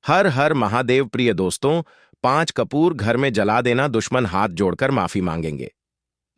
हर हर महादेव। प्रिय दोस्तों, 5 कपूर घर में जला देना, दुश्मन हाथ जोड़कर माफी मांगेंगे।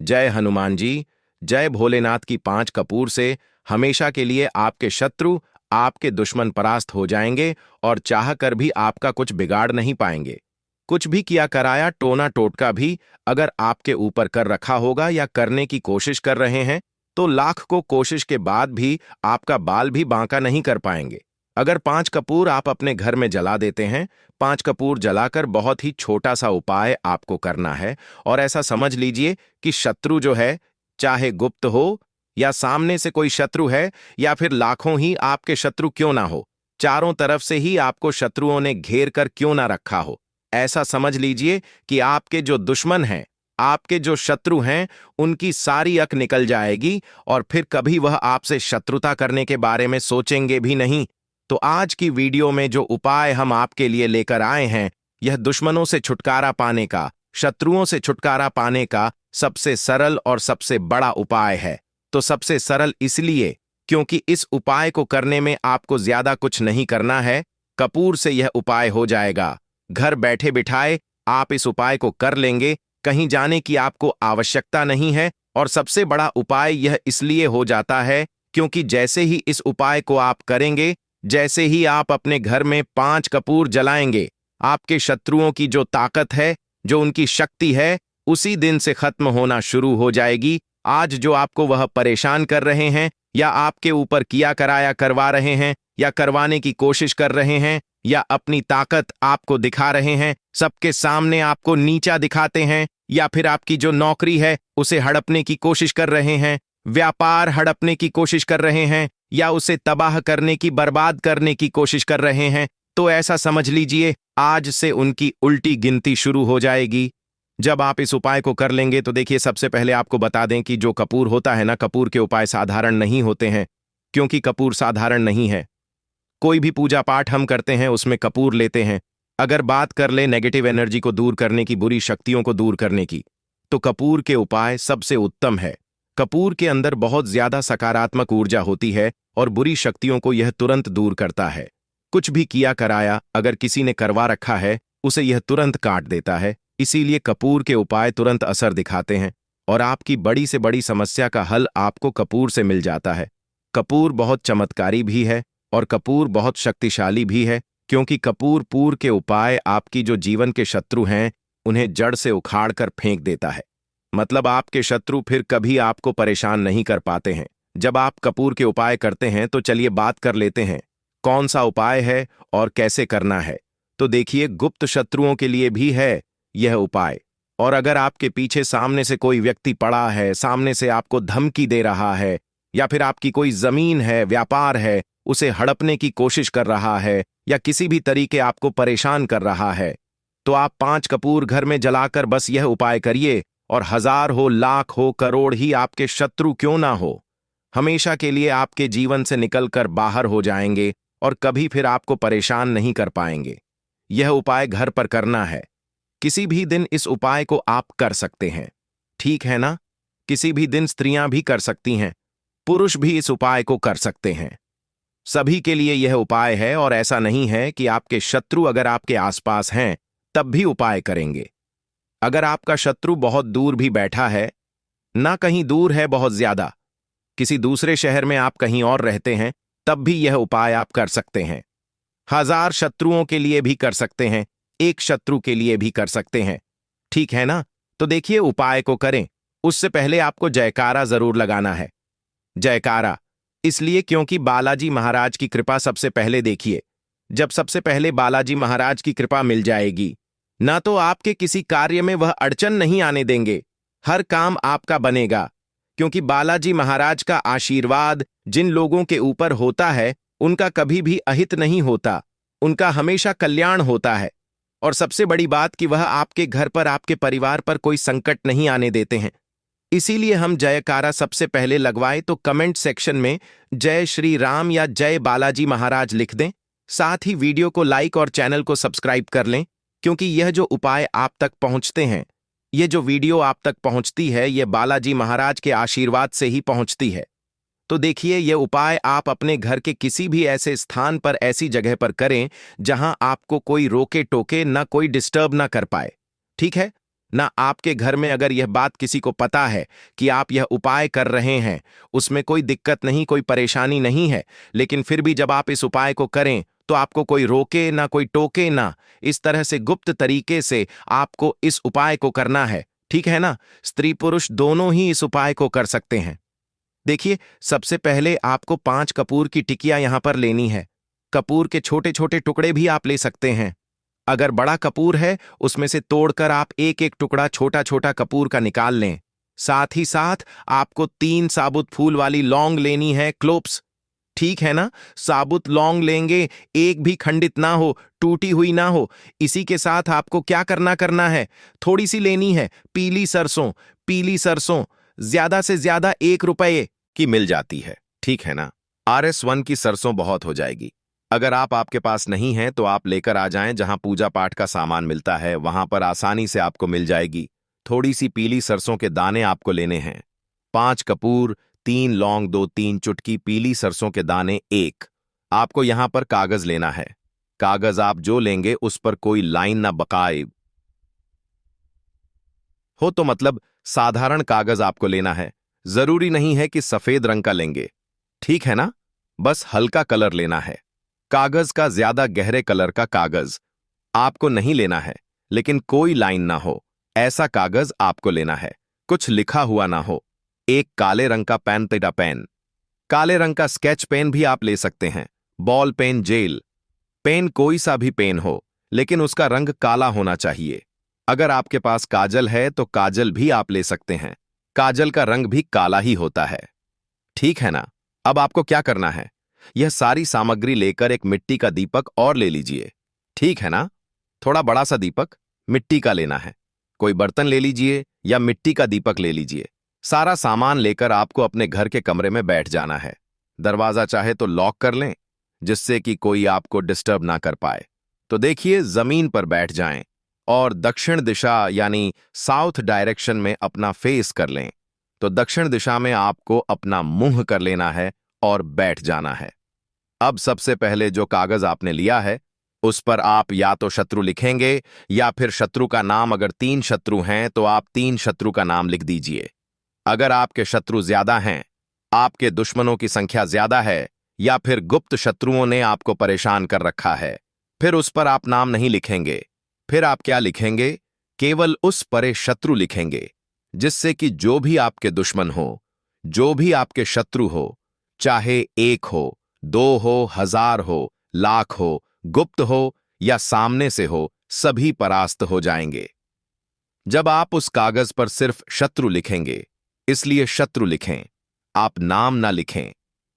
जय हनुमान जी, जय भोलेनाथ की 5 कपूर से हमेशा के लिए आपके शत्रु, आपके दुश्मन परास्त हो जाएंगे और चाह कर भी आपका कुछ बिगाड़ नहीं पाएंगे। कुछ भी किया कराया टोना टोटका भी अगर आपके ऊपर कर रखा होगा या करने की कोशिश कर रहे हैं, तो लाख को कोशिश के बाद भी आपका बाल भी बांका नहीं कर पाएंगे। अगर 5 कपूर आप अपने घर में जला देते हैं, 5 कपूर जलाकर बहुत ही छोटा सा उपाय आपको करना है। और ऐसा समझ लीजिए कि शत्रु जो है, चाहे गुप्त हो या सामने से कोई शत्रु है, या फिर लाखों ही आपके शत्रु क्यों ना हो, चारों तरफ से ही आपको शत्रुओं ने घेर कर क्यों ना रखा हो, ऐसा समझ लीजिए कि आपके जो दुश्मन हैं, आपके जो शत्रु हैं, उनकी सारी अक निकल जाएगी और फिर कभी वह आपसे शत्रुता करने के बारे में सोचेंगे भी नहीं। तो आज की वीडियो में जो उपाय हम आपके लिए लेकर आए हैं, यह दुश्मनों से छुटकारा पाने का, शत्रुओं से छुटकारा पाने का सबसे सरल और सबसे बड़ा उपाय है। तो सबसे सरल इसलिए क्योंकि इस उपाय को करने में आपको ज्यादा कुछ नहीं करना है। कपूर से यह उपाय हो जाएगा। घर बैठे बिठाए आप इस उपाय को कर लेंगे, कहीं जाने की आपको आवश्यकता नहीं है। और सबसे बड़ा उपाय यह इसलिए हो जाता है क्योंकि जैसे ही इस उपाय को आप करेंगे, जैसे ही आप अपने घर में 5 कपूर जलाएंगे, आपके शत्रुओं की जो ताकत है, जो उनकी शक्ति है, उसी दिन से खत्म होना शुरू हो जाएगी। आज जो आपको वह परेशान कर रहे हैं, या आपके ऊपर किया कराया करवा रहे हैं, या करवाने की कोशिश कर रहे हैं, या अपनी ताकत आपको दिखा रहे हैं, सबके सामने आपको नीचा दिखाते हैं, या फिर आपकी जो नौकरी है उसे हड़पने की कोशिश कर रहे हैं, व्यापार हड़पने की कोशिश कर रहे हैं, या उसे तबाह करने की, बर्बाद करने की कोशिश कर रहे हैं, तो ऐसा समझ लीजिए आज से उनकी उल्टी गिनती शुरू हो जाएगी। जब आप इस उपाय को कर लेंगे तो देखिए, सबसे पहले आपको बता दें कि जो कपूर होता है ना, कपूर के उपाय साधारण नहीं होते हैं, क्योंकि कपूर साधारण नहीं है। कोई भी पूजा पाठ हम करते हैं उसमें कपूर लेते हैं। अगर बात कर ले नेगेटिव एनर्जी को दूर करने की, बुरी शक्तियों को दूर करने की, तो कपूर के उपाय सबसे उत्तम है। कपूर के अंदर बहुत ज्यादा सकारात्मक ऊर्जा होती है और बुरी शक्तियों को यह तुरंत दूर करता है। कुछ भी किया कराया अगर किसी ने करवा रखा है, उसे यह तुरंत काट देता है। इसीलिए कपूर के उपाय तुरंत असर दिखाते हैं और आपकी बड़ी से बड़ी समस्या का हल आपको कपूर से मिल जाता है। कपूर बहुत चमत्कारी भी है और कपूर बहुत शक्तिशाली भी है, क्योंकि कपूर के उपाय आपकी जो जीवन के शत्रु हैं, उन्हें जड़ से उखाड़ कर फेंक देता है। मतलब आपके शत्रु फिर कभी आपको परेशान नहीं कर पाते हैं जब आप कपूर के उपाय करते हैं। तो चलिए बात कर लेते हैं कौन सा उपाय है और कैसे करना है। तो देखिए, गुप्त शत्रुओं के लिए भी है यह उपाय। और अगर आपके पीछे सामने से कोई व्यक्ति पड़ा है, सामने से आपको धमकी दे रहा है, या फिर आपकी कोई जमीन है, व्यापार है, उसे हड़पने की कोशिश कर रहा है, या किसी भी तरीके आपको परेशान कर रहा है, तो आप 5 कपूर घर में जलाकर बस यह उपाय करिए और 1000 हो, लाख हो, करोड़ ही आपके शत्रु क्यों ना हो, हमेशा के लिए आपके जीवन से निकलकर बाहर हो जाएंगे और कभी फिर आपको परेशान नहीं कर पाएंगे। यह उपाय घर पर करना है। किसी भी दिन इस उपाय को आप कर सकते हैं, ठीक है ना? किसी भी दिन स्त्रियां भी कर सकती हैं, पुरुष भी इस उपाय को कर सकते हैं। सभी के लिए यह उपाय है और ऐसा नहीं है कि आपके शत्रु अगर आपके आसपास हैं तब भी उपाय करेंगे। अगर आपका शत्रु बहुत दूर भी बैठा है, ना कहीं दूर है बहुत ज्यादा, किसी दूसरे शहर में आप कहीं और रहते हैं, तब भी यह उपाय आप कर सकते हैं। 1000 शत्रुओं के लिए भी कर सकते हैं, एक शत्रु के लिए भी कर सकते हैं, ठीक है ना? तो देखिए, उपाय को करें उससे पहले आपको जयकारा जरूर लगाना है। जयकारा इसलिए क्योंकि बालाजी महाराज की कृपा सबसे पहले देखिए। जब सबसे पहले बालाजी महाराज की कृपा मिल जाएगी ना, तो आपके किसी कार्य में वह अड़चन नहीं आने देंगे, हर काम आपका बनेगा। क्योंकि बालाजी महाराज का आशीर्वाद जिन लोगों के ऊपर होता है, उनका कभी भी अहित नहीं होता, उनका हमेशा कल्याण होता है। और सबसे बड़ी बात कि वह आपके घर पर, आपके परिवार पर कोई संकट नहीं आने देते हैं। इसीलिए हम जयकारा सबसे पहले लगवाए तो कमेंट सेक्शन में जय श्री राम या जय बालाजी महाराज लिख दें। साथ ही वीडियो को लाइक और चैनल को सब्सक्राइब कर लें, क्योंकि यह जो उपाय आप तक पहुंचते हैं, ये जो वीडियो आप तक पहुंचती है, ये बालाजी महाराज के आशीर्वाद से ही पहुंचती है। तो देखिए, ये उपाय आप अपने घर के किसी भी ऐसे स्थान पर, ऐसी जगह पर करें जहां आपको कोई रोके टोके, ना कोई डिस्टर्ब ना कर पाए। ठीक है ना? आपके घर में अगर यह बात किसी को पता है कि आप यह उपाय कर रहे हैं, उसमें कोई दिक्कत नहीं, कोई परेशानी नहीं है, लेकिन फिर भी जब आप इस उपाय को करें तो आपको कोई रोके ना, कोई टोके ना। इस तरह से गुप्त तरीके से आपको इस उपाय को करना है। ठीक है ना? स्त्री पुरुष दोनों ही इस उपाय को कर सकते हैं। देखिए, सबसे पहले आपको 5 कपूर की टिकिया यहां पर लेनी है। कपूर के छोटे छोटे टुकड़े भी आप ले सकते हैं। अगर बड़ा कपूर है, उसमें से तोड़कर आप एक एक टुकड़ा छोटा छोटा कपूर का निकाल लें। साथ ही साथ आपको 3 साबुत फूल वाली लौंग लेनी है, क्लोप्स। ठीक है ना? साबुत लौंग लेंगे, एक भी खंडित ना हो, टूटी हुई ना हो। इसी के साथ आपको क्या करना है, थोड़ी सी लेनी है पीली सरसों। पीली सरसों ज्यादा से ज्यादा 1 रुपये की मिल जाती है। ठीक है ना? RS1 की सरसों बहुत हो जाएगी। अगर आपके पास नहीं है तो आप लेकर आ जाएं, जहां पूजा पाठ का सामान मिलता है वहां पर आसानी से आपको मिल जाएगी। थोड़ी सी पीली सरसों के दाने आपको लेने हैं। 5 कपूर, 3 लौंग, 2-3 चुटकी पीली सरसों के दाने, 1। आपको यहां पर कागज लेना है। कागज आप जो लेंगे उस पर कोई लाइन ना बकाए हो, तो मतलब साधारण कागज आपको लेना है। जरूरी नहीं है कि सफेद रंग का लेंगे। ठीक है ना? बस हल्का कलर लेना है। कागज का ज्यादा गहरे कलर का कागज आपको नहीं लेना है, लेकिन कोई लाइन ना हो ऐसा कागज आपको लेना है। कुछ लिखा हुआ ना हो। एक काले रंग का पेन, तेरा पेन। काले रंग का स्केच पेन भी आप ले सकते हैं। बॉल पेन, जेल पेन, कोई सा भी पेन हो, लेकिन उसका रंग काला होना चाहिए। अगर आपके पास काजल है तो काजल भी आप ले सकते हैं। काजल का रंग भी काला ही होता है। ठीक है ना? अब आपको क्या करना है, यह सारी सामग्री लेकर एक मिट्टी का दीपक और ले लीजिए। ठीक है ना? थोड़ा बड़ा सा दीपक मिट्टी का लेना है। कोई बर्तन ले लीजिए या मिट्टी का दीपक ले लीजिए। सारा सामान लेकर आपको अपने घर के कमरे में बैठ जाना है। दरवाजा चाहे तो लॉक कर लें, जिससे कि कोई आपको डिस्टर्ब ना कर पाए। तो देखिए, जमीन पर बैठ जाएं और दक्षिण दिशा यानी साउथ डायरेक्शन में अपना फेस कर लें। तो दक्षिण दिशा में आपको अपना मुंह कर लेना है और बैठ जाना है। अब सबसे पहले जो कागज आपने लिया है उस पर आप या तो शत्रु लिखेंगे या फिर शत्रु का नाम। अगर 3 शत्रु हैं तो आप 3 शत्रु का नाम लिख दीजिए। अगर आपके शत्रु ज्यादा हैं, आपके दुश्मनों की संख्या ज्यादा है, या फिर गुप्त शत्रुओं ने आपको परेशान कर रखा है, फिर उस पर आप नाम नहीं लिखेंगे। फिर आप क्या लिखेंगे? केवल उस परे शत्रु लिखेंगे, जिससे कि जो भी आपके दुश्मन हो, जो भी आपके शत्रु हो, चाहे 1 हो, 2 हो, 1000 हो, लाख हो, गुप्त हो या सामने से हो, सभी परास्त हो जाएंगे। जब आप उस कागज पर सिर्फ शत्रु लिखेंगे, इसलिए शत्रु लिखें, आप नाम ना लिखें,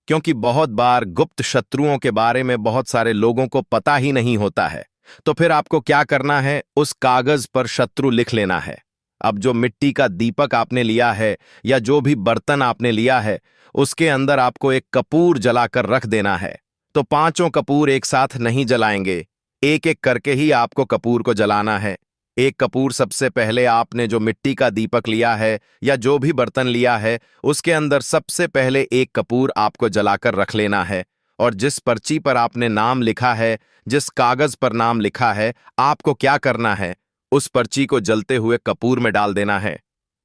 क्योंकि बहुत बार गुप्त शत्रुओं के बारे में बहुत सारे लोगों को पता ही नहीं होता है। तो फिर आपको क्या करना है, उस कागज पर शत्रु लिख लेना है। अब जो मिट्टी का दीपक आपने लिया है या जो भी बर्तन आपने लिया है, उसके अंदर आपको एक कपूर जलाकर रख देना है। तो 5 कपूर एक साथ नहीं जलाएंगे, एक एक करके ही आपको कपूर को जलाना है। एक कपूर सबसे पहले आपने जो मिट्टी का दीपक लिया है या जो भी बर्तन लिया है, उसके अंदर सबसे पहले एक कपूर आपको जलाकर रख लेना है। और जिस पर्ची पर आपने नाम लिखा है, जिस कागज पर नाम लिखा है, आपको क्या करना है, उस पर्ची को जलते हुए कपूर में डाल देना है।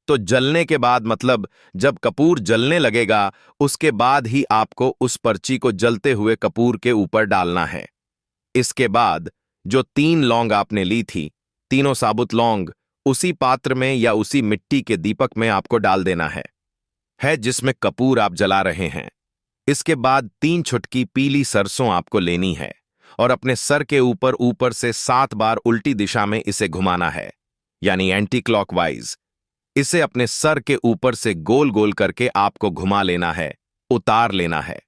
तो जलने के बाद, मतलब जब कपूर जलने लगेगा, उसके बाद ही आपको उस पर्ची को जलते हुए कपूर के ऊपर डालना है। इसके बाद जो 3 लौंग आपने ली थी, तीनों साबुत लौंग उसी पात्र में या उसी मिट्टी के दीपक में आपको डाल देना है जिसमें कपूर आप जला रहे हैं। इसके बाद 3 छुटकी पीली सरसों आपको लेनी है और अपने सर के ऊपर ऊपर से 7 बार उल्टी दिशा में इसे घुमाना है, यानी एंटी क्लॉकवाइज। इसे अपने सर के ऊपर से गोल गोल करके आपको घुमा लेना है, उतार लेना है।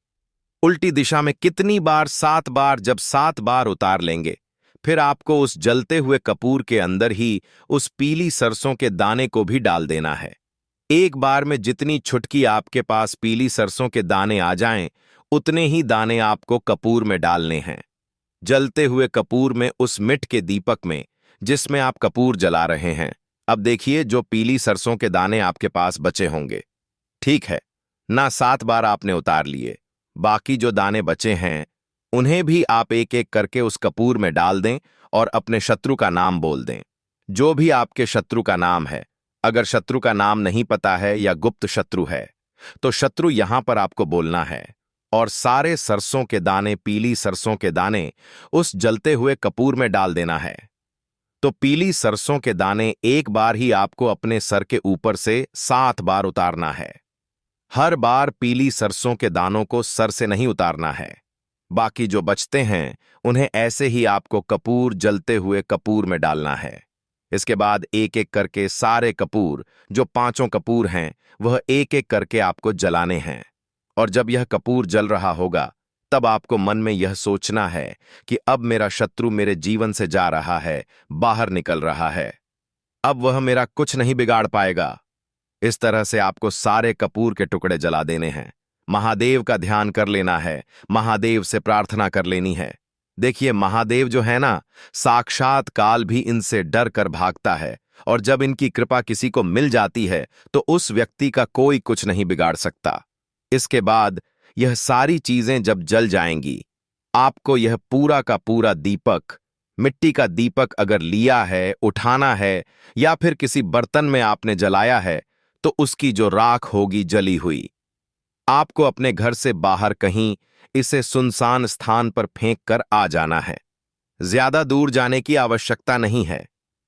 उल्टी दिशा में कितनी बार? 7 बार। जब 7 बार उतार लेंगे, फिर आपको उस जलते हुए कपूर के अंदर ही उस पीली सरसों के दाने को भी डाल देना है। एक बार में जितनी छुटकी आपके पास पीली सरसों के दाने आ जाएं, उतने ही दाने आपको कपूर में डालने हैं। जलते हुए कपूर में, उस मिट के दीपक में जिसमें आप कपूर जला रहे हैं। अब देखिए, जो पीली सरसों के दाने आपके पास बचे होंगे, ठीक है, ना 7 बार आपने उतार लिए। बाकी जो दाने बचे हैं उन्हें भी आप एक एक करके उस कपूर में डाल दें और अपने शत्रु का नाम बोल दें। जो भी आपके शत्रु का नाम है, अगर शत्रु का नाम नहीं पता है या गुप्त शत्रु है, तो शत्रु यहां पर आपको बोलना है और सारे सरसों के दाने, पीली सरसों के दाने उस जलते हुए कपूर में डाल देना है। तो पीली सरसों के दाने एक बार ही आपको अपने सर के ऊपर से 7 बार उतारना है। हर बार पीली सरसों के दानों को सर से नहीं उतारना है। बाकी जो बचते हैं उन्हें ऐसे ही आपको कपूर, जलते हुए कपूर में डालना है। इसके बाद एक एक करके सारे कपूर, जो 5 कपूर हैं, वह एक एक करके आपको जलाने हैं। और जब यह कपूर जल रहा होगा तब आपको मन में यह सोचना है कि अब मेरा शत्रु मेरे जीवन से जा रहा है, बाहर निकल रहा है, अब वह मेरा कुछ नहीं बिगाड़ पाएगा। इस तरह से आपको सारे कपूर के टुकड़े जला देने हैं। महादेव का ध्यान कर लेना है, महादेव से प्रार्थना कर लेनी है। देखिए, महादेव जो है ना, साक्षात काल भी इनसे डर कर भागता है और जब इनकी कृपा किसी को मिल जाती है तो उस व्यक्ति का कोई कुछ नहीं बिगाड़ सकता। इसके बाद यह सारी चीजें जब जल जाएंगी, आपको यह पूरा का पूरा दीपक, मिट्टी का दीपक अगर लिया है, उठाना है या फिर किसी बर्तन में आपने जलाया है, तो उसकी जो राख होगी जली हुई, आपको अपने घर से बाहर कहीं इसे सुनसान स्थान पर फेंक कर आ जाना है। ज्यादा दूर जाने की आवश्यकता नहीं है।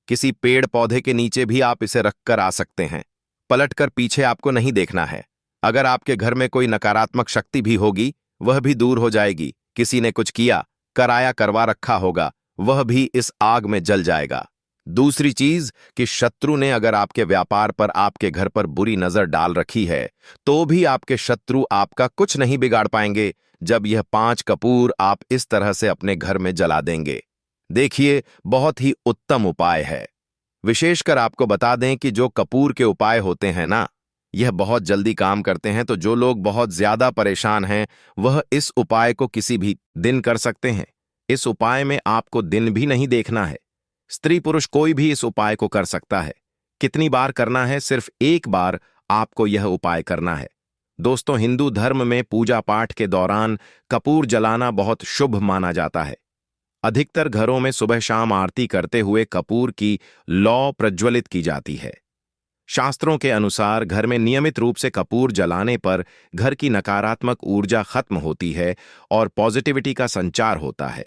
किसी पेड़ पौधे के नीचे भी आप इसे रखकर आ सकते हैं। पलटकर पीछे आपको नहीं देखना है। अगर आपके घर में कोई नकारात्मक शक्ति भी होगी, वह भी दूर हो जाएगी। किसी ने कुछ किया, कराया, करवा रखा होगा, वह भी इस आग में जल जाएगा। दूसरी चीज कि शत्रु ने अगर आपके व्यापार पर, आपके घर पर बुरी नजर डाल रखी है, तो भी आपके शत्रु आपका कुछ नहीं बिगाड़ पाएंगे जब यह 5 कपूर आप इस तरह से अपने घर में जला देंगे। देखिए, बहुत ही उत्तम उपाय है। विशेषकर आपको बता दें कि जो कपूर के उपाय होते हैं ना, यह बहुत जल्दी काम करते हैं। तो जो लोग बहुत ज्यादा परेशान हैं, वह इस उपाय को किसी भी दिन कर सकते हैं। इस उपाय में आपको दिन भी नहीं देखना है। स्त्री पुरुष कोई भी इस उपाय को कर सकता है। कितनी बार करना है? सिर्फ एक बार आपको यह उपाय करना है। दोस्तों, हिंदू धर्म में पूजा पाठ के दौरान कपूर जलाना बहुत शुभ माना जाता है। अधिकतर घरों में सुबह शाम आरती करते हुए कपूर की लौ प्रज्वलित की जाती है। शास्त्रों के अनुसार घर में नियमित रूप से कपूर जलाने पर घर की नकारात्मक ऊर्जा खत्म होती है और पॉजिटिविटी का संचार होता है।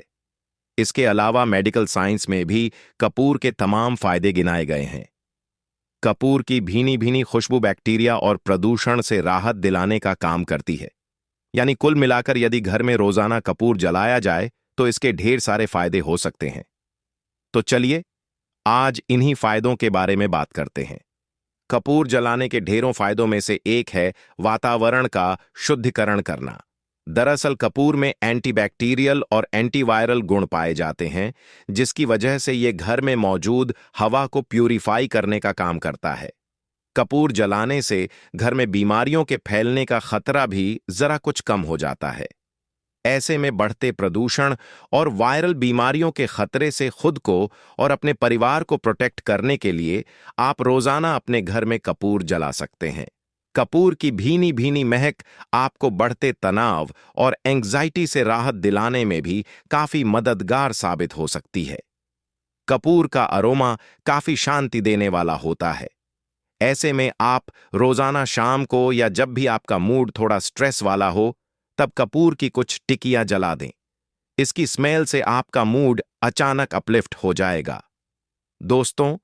इसके अलावा मेडिकल साइंस में भी कपूर के तमाम फायदे गिनाए गए हैं। कपूर की भीनी भीनी खुशबू बैक्टीरिया और प्रदूषण से राहत दिलाने का काम करती है। यानी कुल मिलाकर यदि घर में रोजाना कपूर जलाया जाए तो इसके ढेर सारे फायदे हो सकते हैं। तो चलिए आज इन्हीं फायदों के बारे में बात करते हैं। कपूर जलाने के ढेरों फायदों में से एक है वातावरण का शुद्धिकरण करना। दरअसल कपूर में एंटीबैक्टीरियल और एंटीवायरल गुण पाए जाते हैं, जिसकी वजह से ये घर में मौजूद हवा को प्यूरिफाई करने का काम करता है। कपूर जलाने से घर में बीमारियों के फैलने का खतरा भी जरा कुछ कम हो जाता है। ऐसे में बढ़ते प्रदूषण और वायरल बीमारियों के खतरे से खुद को और अपने परिवार को प्रोटेक्ट करने के लिए आप रोजाना अपने घर में कपूर जला सकते हैं। कपूर की भीनी भीनी महक आपको बढ़ते तनाव और एंग्जाइटी से राहत दिलाने में भी काफी मददगार साबित हो सकती है। कपूर का अरोमा काफी शांति देने वाला होता है। ऐसे में आप रोजाना शाम को या जब भी आपका मूड थोड़ा स्ट्रेस वाला हो, तब कपूर की कुछ टिकियां जला दें। इसकी स्मेल से आपका मूड अचानक अपलिफ्ट हो जाएगा। दोस्तों,